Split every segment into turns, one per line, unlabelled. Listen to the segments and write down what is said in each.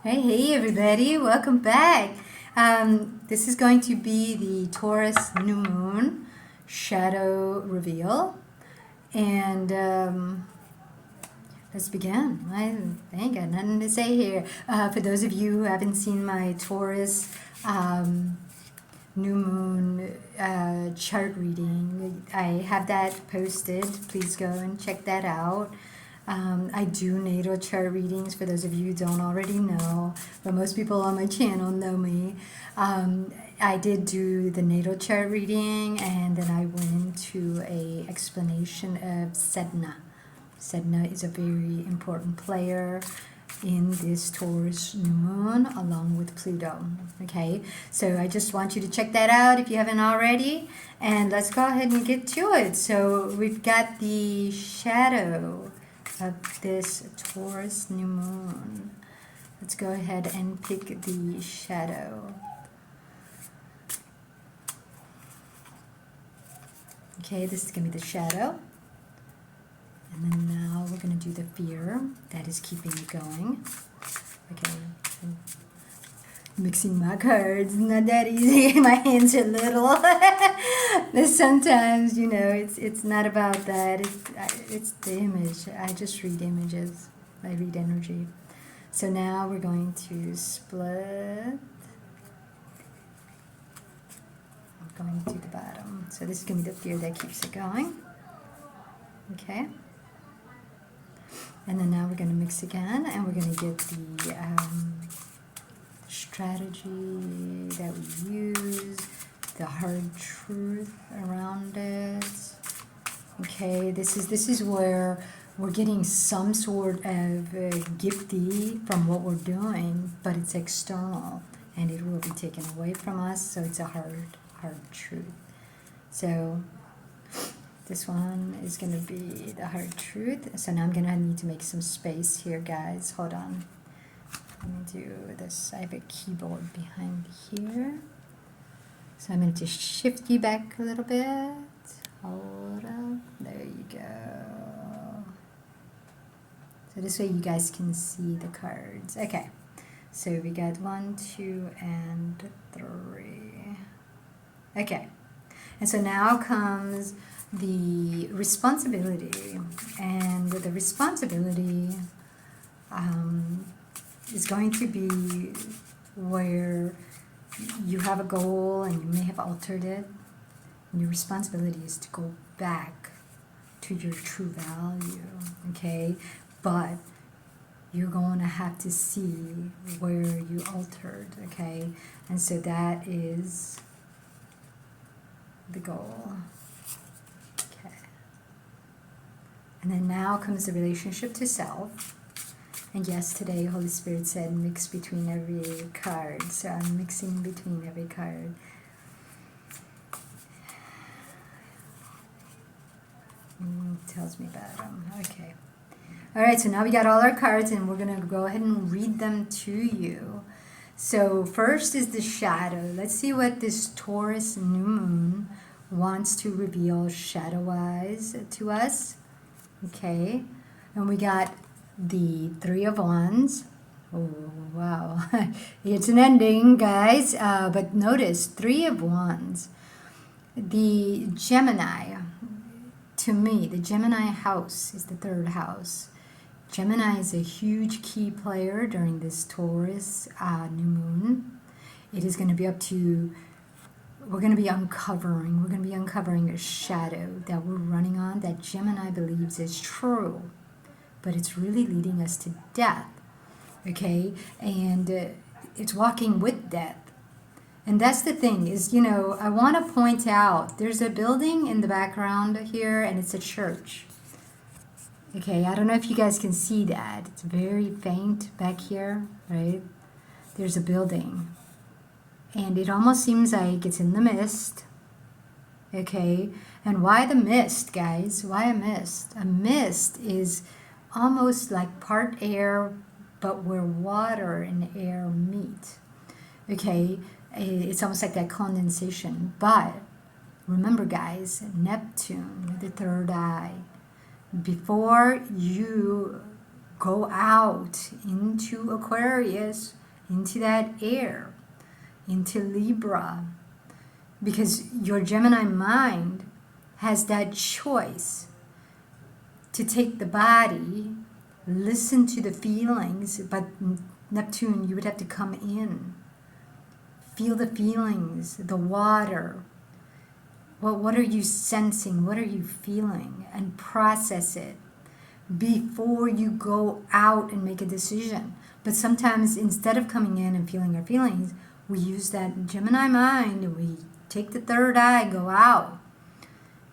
Hey everybody, welcome back. This is going to be the Taurus New Moon shadow reveal. And let's begin. I ain't got nothing to say here. For those of you who haven't seen my Taurus New Moon chart reading, I have that posted. Please go and check that out. I do natal chart readings for those of you who don't already know, but most people on my channel know me. I did do the natal chart reading, and then I went into a explanation of Sedna. Sedna is a very important player in this Taurus new moon along with Pluto. Okay, so I just want you to check that out if you haven't already, and let's go ahead and get to it. So we've got the shadow of this Taurus new moon. Let's go ahead and pick the shadow. Okay, this is going to be the shadow. And then now we're going to do the fear that is keeping it going. Okay, mixing my cards, not that easy. My hands are little. Sometimes, you know, it's not about that. It's the image. I just read images. I read energy. So now we're going to split. I'm going to the bottom. So this is going to be the fear that keeps it going. Okay. And then now we're going to mix again, and we're going to get the strategy that we use, the hard truth around it. Okay, this is where we're getting some sort of gifty from what we're doing, but it's external, and it will be taken away from us. So it's a hard truth. So this one is going to be the hard truth. So now I'm going to need to make some space here, guys. Hold on. Let me do this. I have a keyboard behind here. So I'm going to just shift you back a little bit. Hold up. There you go. So this way you guys can see the cards. Okay. So we got 1, 2, and 3. Okay. And so now comes the responsibility, and the responsibility is going to be where you have a goal and you may have altered it, and your responsibility is to go back to your true value. Okay, but you're going to have to see where you altered. Okay, and so that is the goal. And then now comes the relationship to self. And yes, today Holy Spirit said mix between every card. So I'm mixing between every card. Tells me about them. Okay. All right, so now we got all our cards, and we're going to go ahead and read them to you. So first is the shadow. Let's see what this Taurus new moon wants to reveal shadow-wise to us. Okay, and we got the 3 of Wands. Oh, wow. It's an ending, guys. But notice, 3 of Wands. The Gemini, to me, the Gemini house is the 3rd house. Gemini is a huge key player during this Taurus new moon. It is going to be up to... We're going to be uncovering a shadow that we're running on that Gemini believes is true, but it's really leading us to death. Okay, and it's walking with death. And that's the thing is, you know, I want to point out there's a building in the background here, and it's a church. Okay, I don't know if you guys can see that. It's very faint back here, right? There's a building. And it almost seems like it's in the mist. Okay, and why the mist, guys? Why a mist? A mist is almost like part air, but where water and air meet. Okay, it's almost like that condensation. But remember, guys, Neptune, the 3rd eye. Before you go out into Aquarius, into that air, into Libra, because your Gemini mind has that choice to take the body, listen to the feelings, but Neptune, you would have to come in, feel the feelings, the water. Well, what are you sensing? What are you feeling? And process it before you go out and make a decision. But sometimes instead of coming in and feeling our feelings, we use that Gemini mind and we take the third eye, go out.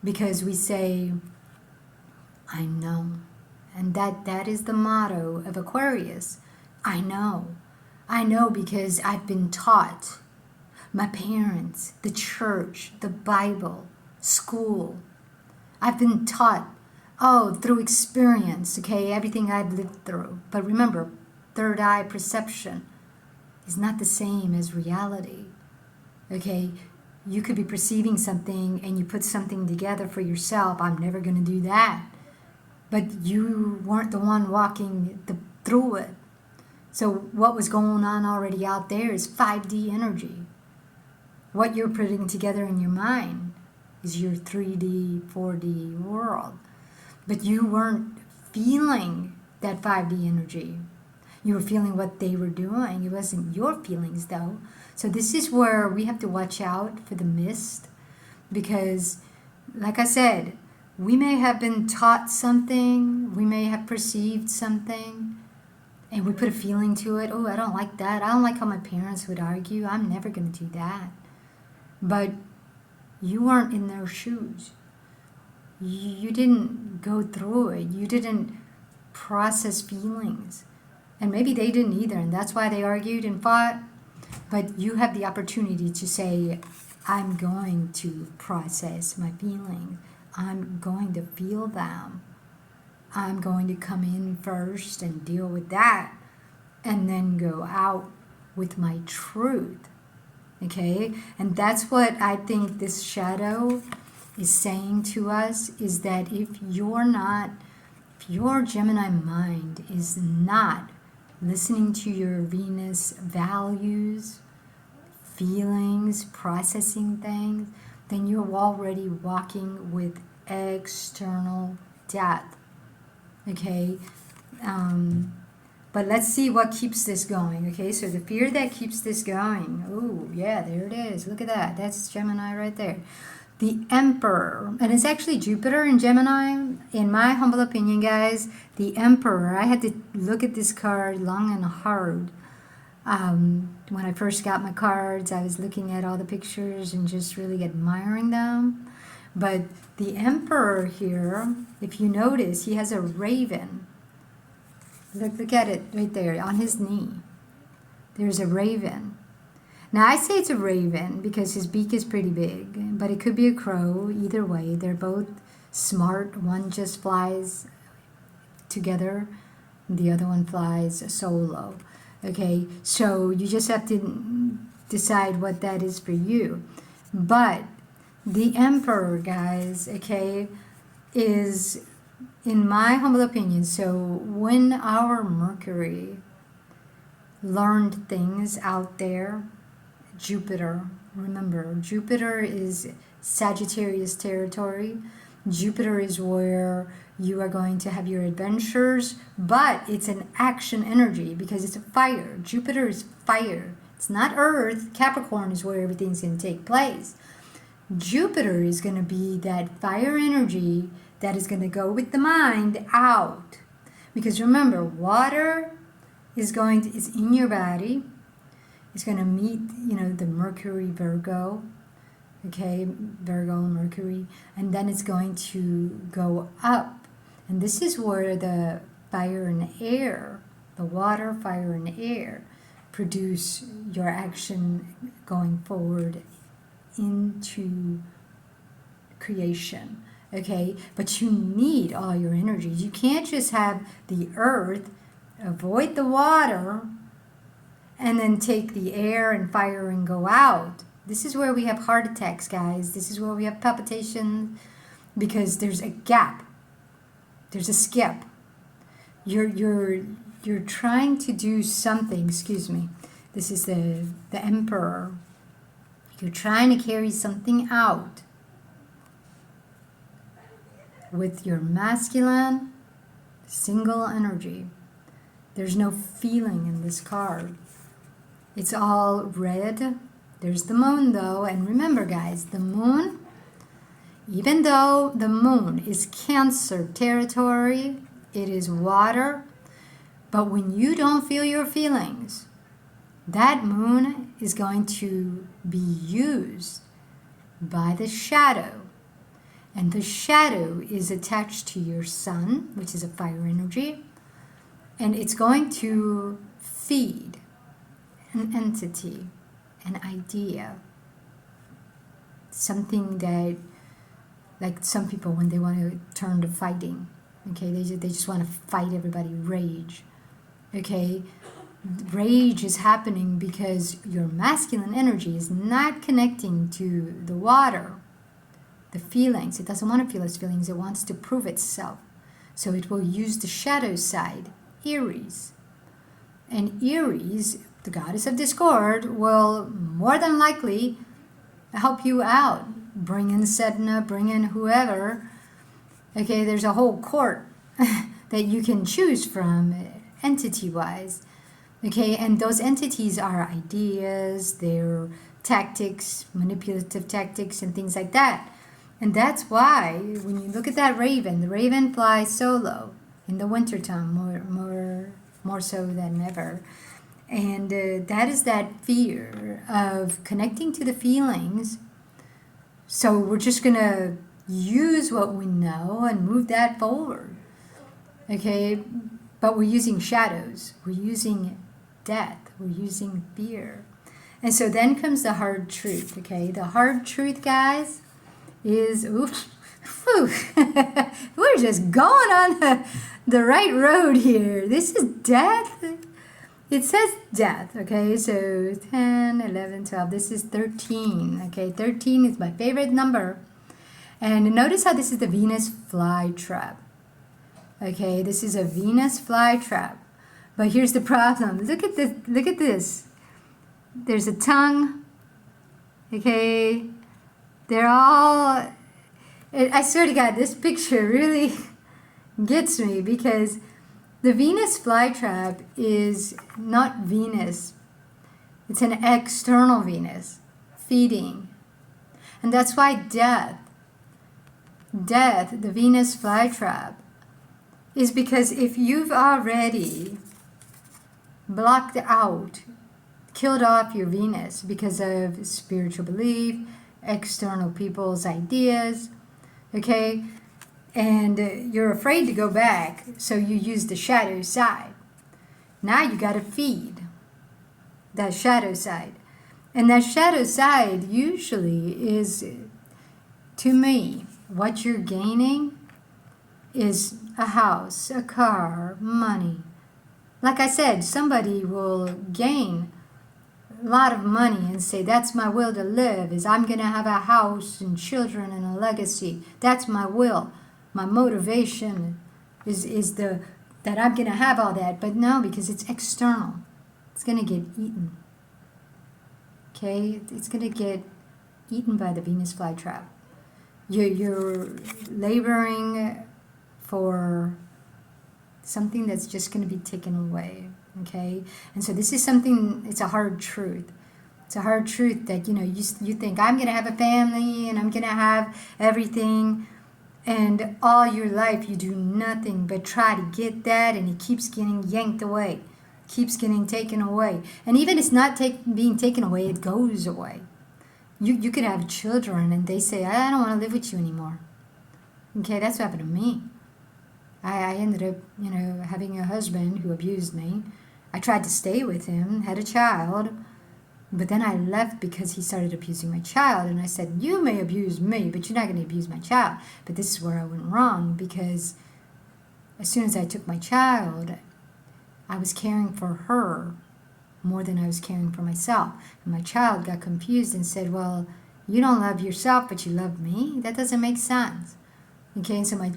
Because we say, I know. And that is the motto of Aquarius. I know. I know because I've been taught. My parents, the church, the Bible, school. I've been taught, through experience, okay, everything I've lived through. But remember, third eye perception is not the same as reality, okay? You could be perceiving something and you put something together for yourself. I'm never going to do that. But you weren't the one walking through it. So what was going on already out there is 5D energy. What you're putting together in your mind is your 3D, 4D world. But you weren't feeling that 5D energy. You were feeling what they were doing. It wasn't your feelings, though. So this is where we have to watch out for the mist. Because, like I said, we may have been taught something. We may have perceived something. And we put a feeling to it. Oh, I don't like that. I don't like how my parents would argue. I'm never going to do that. But you weren't in their shoes. You didn't go through it. You didn't process feelings. And maybe they didn't either, and that's why they argued and fought. But you have the opportunity to say, I'm going to process my feelings. I'm going to feel them. I'm going to come in first and deal with that, and then go out with my truth. Okay? And that's what I think this shadow is saying to us, is that if your Gemini mind is not listening to your Venus values, feelings, processing things, then you're already walking with external death. Okay? But let's see what keeps this going. Okay, so the fear that keeps this going. Oh, yeah, there it is. Look at that. That's Gemini right there. The Emperor, and it's actually Jupiter in Gemini. In my humble opinion, guys, the Emperor, I had to look at this card long and hard. When I first got my cards, I was looking at all the pictures and just really admiring them. But the Emperor here, if you notice, he has a raven. Look at it right there on his knee. There's a raven. Now, I say it's a raven because his beak is pretty big, but it could be a crow. Either way, they're both smart. One just flies together, the other one flies solo. Okay, so you just have to decide what that is for you. But the Emperor, guys, okay, is, in my humble opinion, so when our Mercury learned things out there, Jupiter, remember, Jupiter is Sagittarius territory. Jupiter is where you are going to have your adventures, but it's an action energy because it's a fire. Jupiter is fire. It's not Earth. Capricorn is where everything's going to take place. Jupiter is going to be that fire energy that is going to go with the mind out. Because remember, water is in your body. It's going to meet, the Mercury Virgo. Okay, Virgo, Mercury. And then it's going to go up. And this is where the fire and air, the water, fire, and air produce your action going forward into creation. Okay, but you need all your energies. You can't just have the earth, avoid the water, and then take the air and fire and go out. This is where we have heart attacks, guys. This is where we have palpitations, because there's a gap. There's a skip. you're trying to do something. Excuse me. This is the Emperor. You're trying to carry something out with your masculine single energy. There's no feeling in this card. It's all red. There's the moon though, and remember guys, the moon, even though the moon is Cancer territory, it is water, but when you don't feel your feelings, that moon is going to be used by the shadow. And the shadow is attached to your sun, which is a fire energy, and it's going to feed an entity, an idea, something that, like some people when they want to turn to fighting, okay, they just want to fight everybody, rage, okay. Rage is happening because your masculine energy is not connecting to the water, the feelings. It doesn't want to feel its feelings. It wants to prove itself. So it will use the shadow side, Aries. And Aries, the goddess of discord, will more than likely help you out. Bring in Sedna, bring in whoever. Okay, there's a whole court that you can choose from, entity-wise. Okay, and those entities are ideas, they're tactics, manipulative tactics, and things like that. And that's why, when you look at that raven, the raven flies solo in the wintertime, more so than ever. And that is that fear of connecting to the feelings. So we're just going to use what we know and move that forward. Okay, but we're using shadows. We're using death. We're using fear. And so then comes the hard truth, okay? The hard truth, guys, is, we're just going on the right road here. This is death. It says death, okay? So 10, 11, 12. This is 13, okay? 13 is my favorite number. And notice how this is the Venus flytrap. Okay, this is a Venus flytrap. But here's the problem. Look at this. Look at this. There's a tongue. Okay. They're all... I swear to God, this picture really gets me because the Venus flytrap is not Venus. It's an external Venus, feeding. And that's why death, the Venus flytrap, is because if you've already blocked out, killed off your Venus because of spiritual belief, external people's ideas, okay, and you're afraid to go back, so you use the shadow side. Now you got to feed that shadow side. And that shadow side usually is, to me, what you're gaining is a house, a car, money. Like I said, somebody will gain a lot of money and say, that's my will to live, is I'm going to have a house and children and a legacy. That's my will. My motivation is that I'm going to have all that. But no, because it's external. It's going to get eaten. Okay? It's going to get eaten by the Venus flytrap. You're laboring for something that's just going to be taken away, okay? And so this is something, it's a hard truth. It's a hard truth that, you think, I'm going to have a family and I'm going to have everything, and all your life you do nothing but try to get that, and it keeps getting yanked away, keeps getting taken away. And even it's not being taken away, it goes away. You could have children and they say, I don't want to live with you anymore. Okay, that's what happened to me. I ended up, having a husband who abused me. I tried to stay with him, had a child, but then I left because he started abusing my child. And I said, you may abuse me, but you're not going to abuse my child. But this is where I went wrong, because as soon as I took my child, I was caring for her more than I was caring for myself. And my child got confused and said, well, you don't love yourself, but you love me? That doesn't make sense. Okay, so my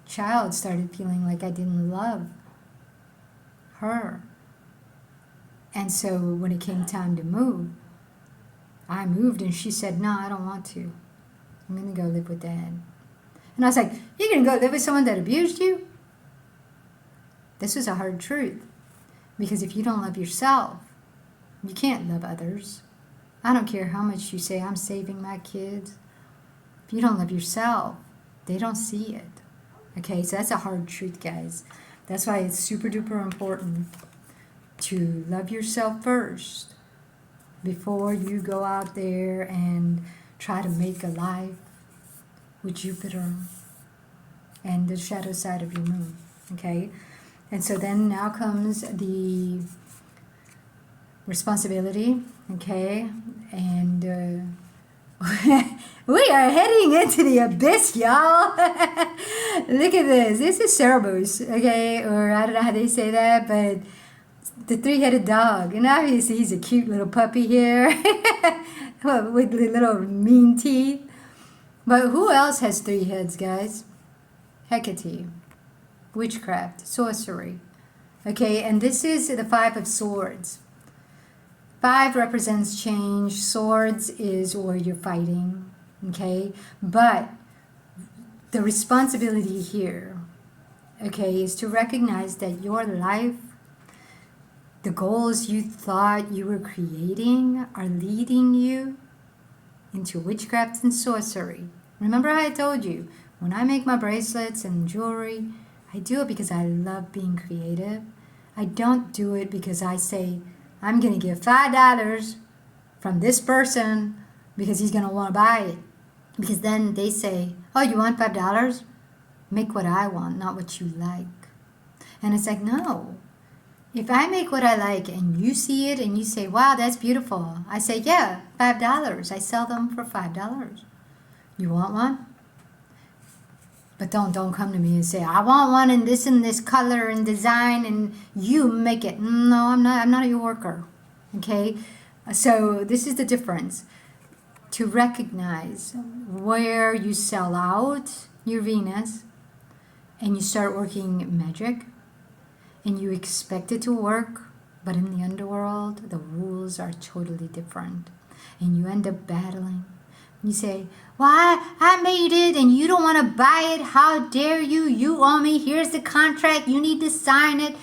child started feeling like I didn't love her. And so when it came time to move, I moved and she said, no, I don't want to. I'm going to go live with Dad. And I was like, you're going to go live with someone that abused you? This was a hard truth. Because if you don't love yourself, you can't love others. I don't care how much you say, I'm saving my kids. If you don't love yourself, they don't see it. Okay, so that's a hard truth, guys. That's why it's super duper important to love yourself first before you go out there and try to make a life with Jupiter and the shadow side of your moon. Okay, and so then now comes the responsibility. Okay, and we are heading into the abyss, y'all. Look at this. This is Cerberus, okay, or I don't know how they say that, but the three-headed dog. And obviously he's a cute little puppy here with the little mean teeth. But who else has 3 heads, guys? Hecate, witchcraft, sorcery. Okay, and this is the 5 of Swords. 5 represents change. Swords is where you're fighting. Okay, but the responsibility here, okay, is to recognize that your life, the goals you thought you were creating, are leading you into witchcraft and sorcery. Remember how I told you, when I make my bracelets and jewelry, I do it because I love being creative. I don't do it because I say, I'm going to give $5 from this person because he's going to want to buy it. Because then they say, oh, you want $5? Make what I want, not what you like. And it's like, no. If I make what I like and you see it and you say, wow, that's beautiful. I say, yeah, $5. I sell them for $5. You want one? But don't come to me and say, I want one in this color and design and you make it. No, I'm not your worker. Okay? So this is the difference. To recognize where you sell out your Venus and you start working magic and you expect it to work, but in the underworld, the rules are totally different. And you end up battling. You say, well, I made it and you don't want to buy it. How dare you? You owe me. Here's the contract. You need to sign it.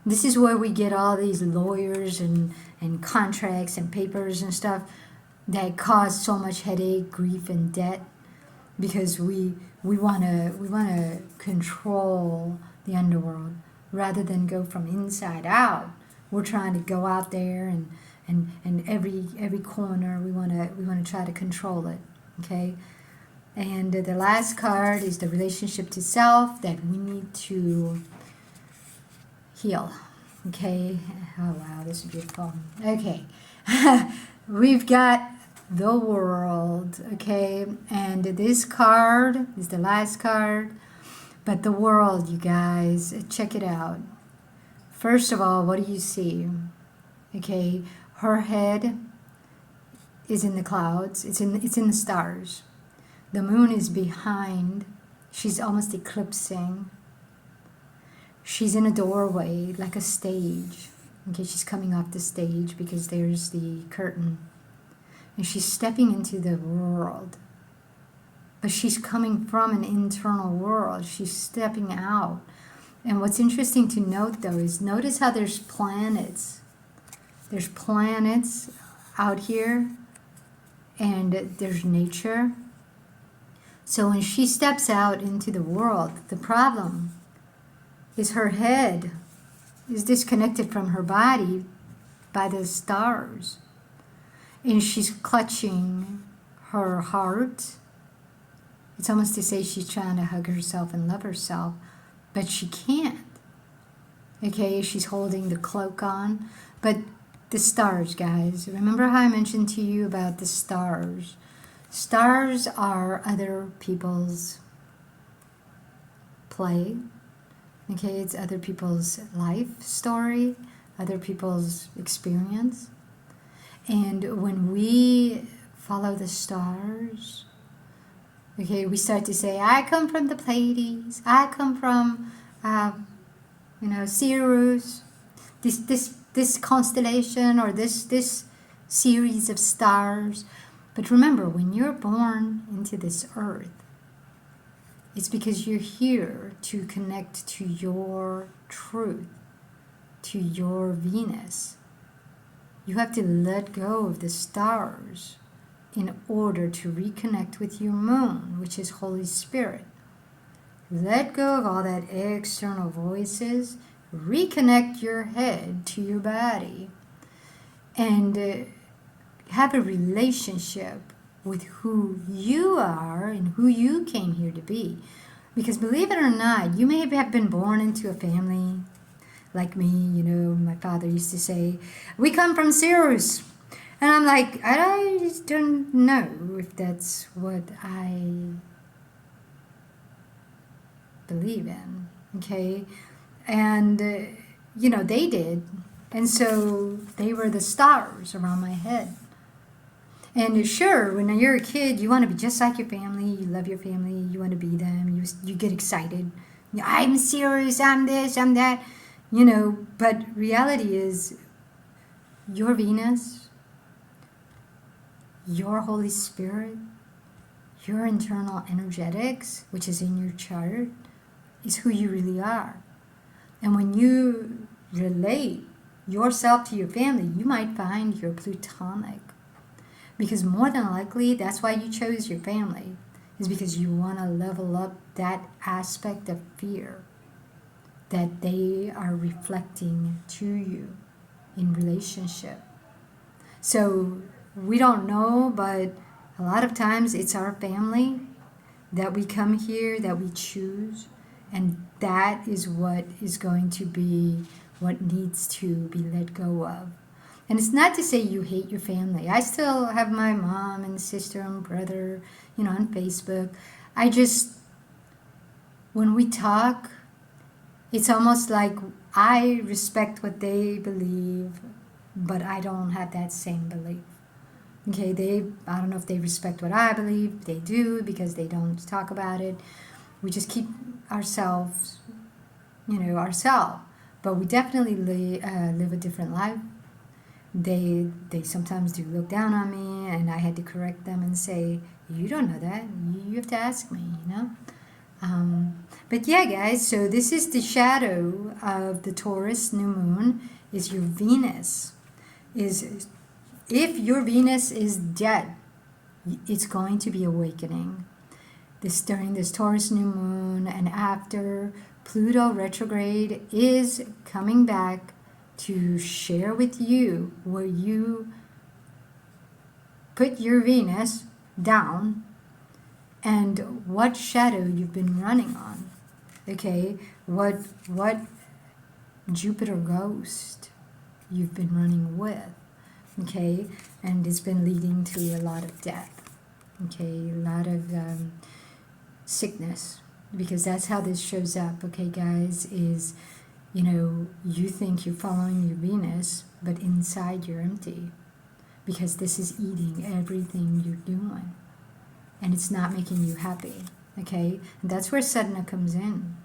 This is where we get all these lawyers and contracts and papers and stuff that cause so much headache, grief, and debt because we want to control the underworld rather than go from inside out. We're trying to go out there and every corner we want to try to control it. Okay, and the last card is the relationship to self that we need to heal. Okay, oh wow, this is beautiful. Okay, we've got the World. Okay, and this card is the last card, but the World, you guys, check it out. First of all, what do you see? Okay, her head is in the clouds. It's in the stars. The moon is behind. She's almost eclipsing. She's in a doorway, like a stage. Okay, she's coming off the stage because there's the curtain. And she's stepping into the world. But she's coming from an internal world. She's stepping out. And what's interesting to note, though, is notice how there's planets. There's planets out here. And there's nature. So when she steps out into the world, the problem is her head is disconnected from her body by the stars. And she's clutching her heart. It's almost to say she's trying to hug herself and love herself, but she can't. Okay, she's holding the cloak on. But the stars, guys, remember how I mentioned to you about the stars? Stars are other people's play. Okay, it's other people's life story, other people's experience. And when we follow the stars, okay, we start to say, I come from the Pleiades, I come from, Sirius. this constellation or this series of stars. But remember, when you're born into this earth, it's because you're here to connect to your truth, to your Venus. You have to let go of the stars in order to reconnect with your moon, which is Holy Spirit. Let go of all that external voices. Reconnect your head to your body. And have a relationship with who you are and who you came here to be. Because believe it or not, you may have been born into a family like me. You know, my father used to say, we come from Sirius. And I'm like, I just don't know if that's what I believe in, okay? And, you know, they did. And so they were the stars around my head. And sure, when you're a kid, you want to be just like your family. You love your family. You want to be them. You get excited. I'm serious. I'm this. I'm that. You know, but reality is your Venus, your Holy Spirit, your internal energetics, which is in your chart, is who you really are. And when you relate yourself to your family, you might find you're plutonic. Because more than likely, that's why you chose your family, is because you want to level up that aspect of fear that they are reflecting to you in relationship. So we don't know, but a lot of times it's our family that we come here, that we choose, and that is what is going to be what needs to be let go of. And it's not to say you hate your family. I still have my mom and sister and brother, you know, on Facebook. When we talk, it's almost like I respect what they believe, but I don't have that same belief. Okay, I don't know if they respect what I believe. They do, because they don't talk about it. We just keep ourselves, ourselves. But we definitely live a different life. They sometimes do look down on me, and I had to correct them and say, you don't know that. You have to ask me, you know. But yeah, guys, so this is the shadow of the Taurus New Moon, is your Venus. If your Venus is dead, it's going to be awakening. During this Taurus New Moon, and after Pluto retrograde is coming back to share with you where you put your Venus down and what shadow you've been running on. Okay, what Jupiter ghost you've been running with. Okay, and it's been leading to a lot of death. Okay, a lot of sickness, because that's how this shows up. Okay, guys, is you think you're following your Venus, but inside you're empty, because this is eating everything you're doing, and it's not making you happy. Okay, and that's where Sedna comes in.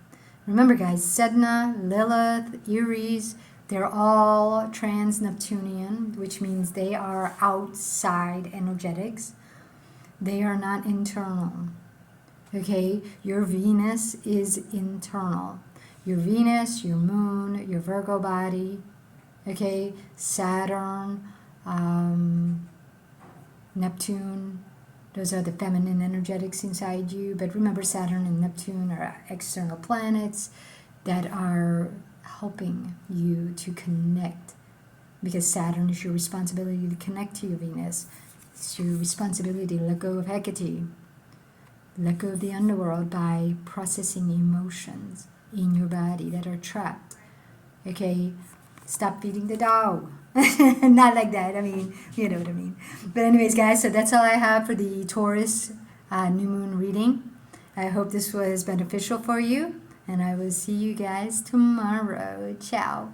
Remember, guys, Sedna, Lilith, Aries, they're all trans-Neptunian, which means they are outside energetics. They are not internal. Okay, your Venus is internal. Your Venus, your moon, your Virgo body, okay, Saturn, Neptune, those are the feminine energetics inside you. But remember, Saturn and Neptune are external planets that are helping you to connect, because Saturn is your responsibility to connect to your Venus. It's your responsibility to let go of Hecate, let go of the underworld by processing emotions in your body that are trapped. Okay, stop feeding the dog. Not like that. I mean, you know what I mean. But anyways, guys, so that's all I have for the Taurus New Moon reading. I hope this was beneficial for you, and I will see you guys tomorrow. Ciao.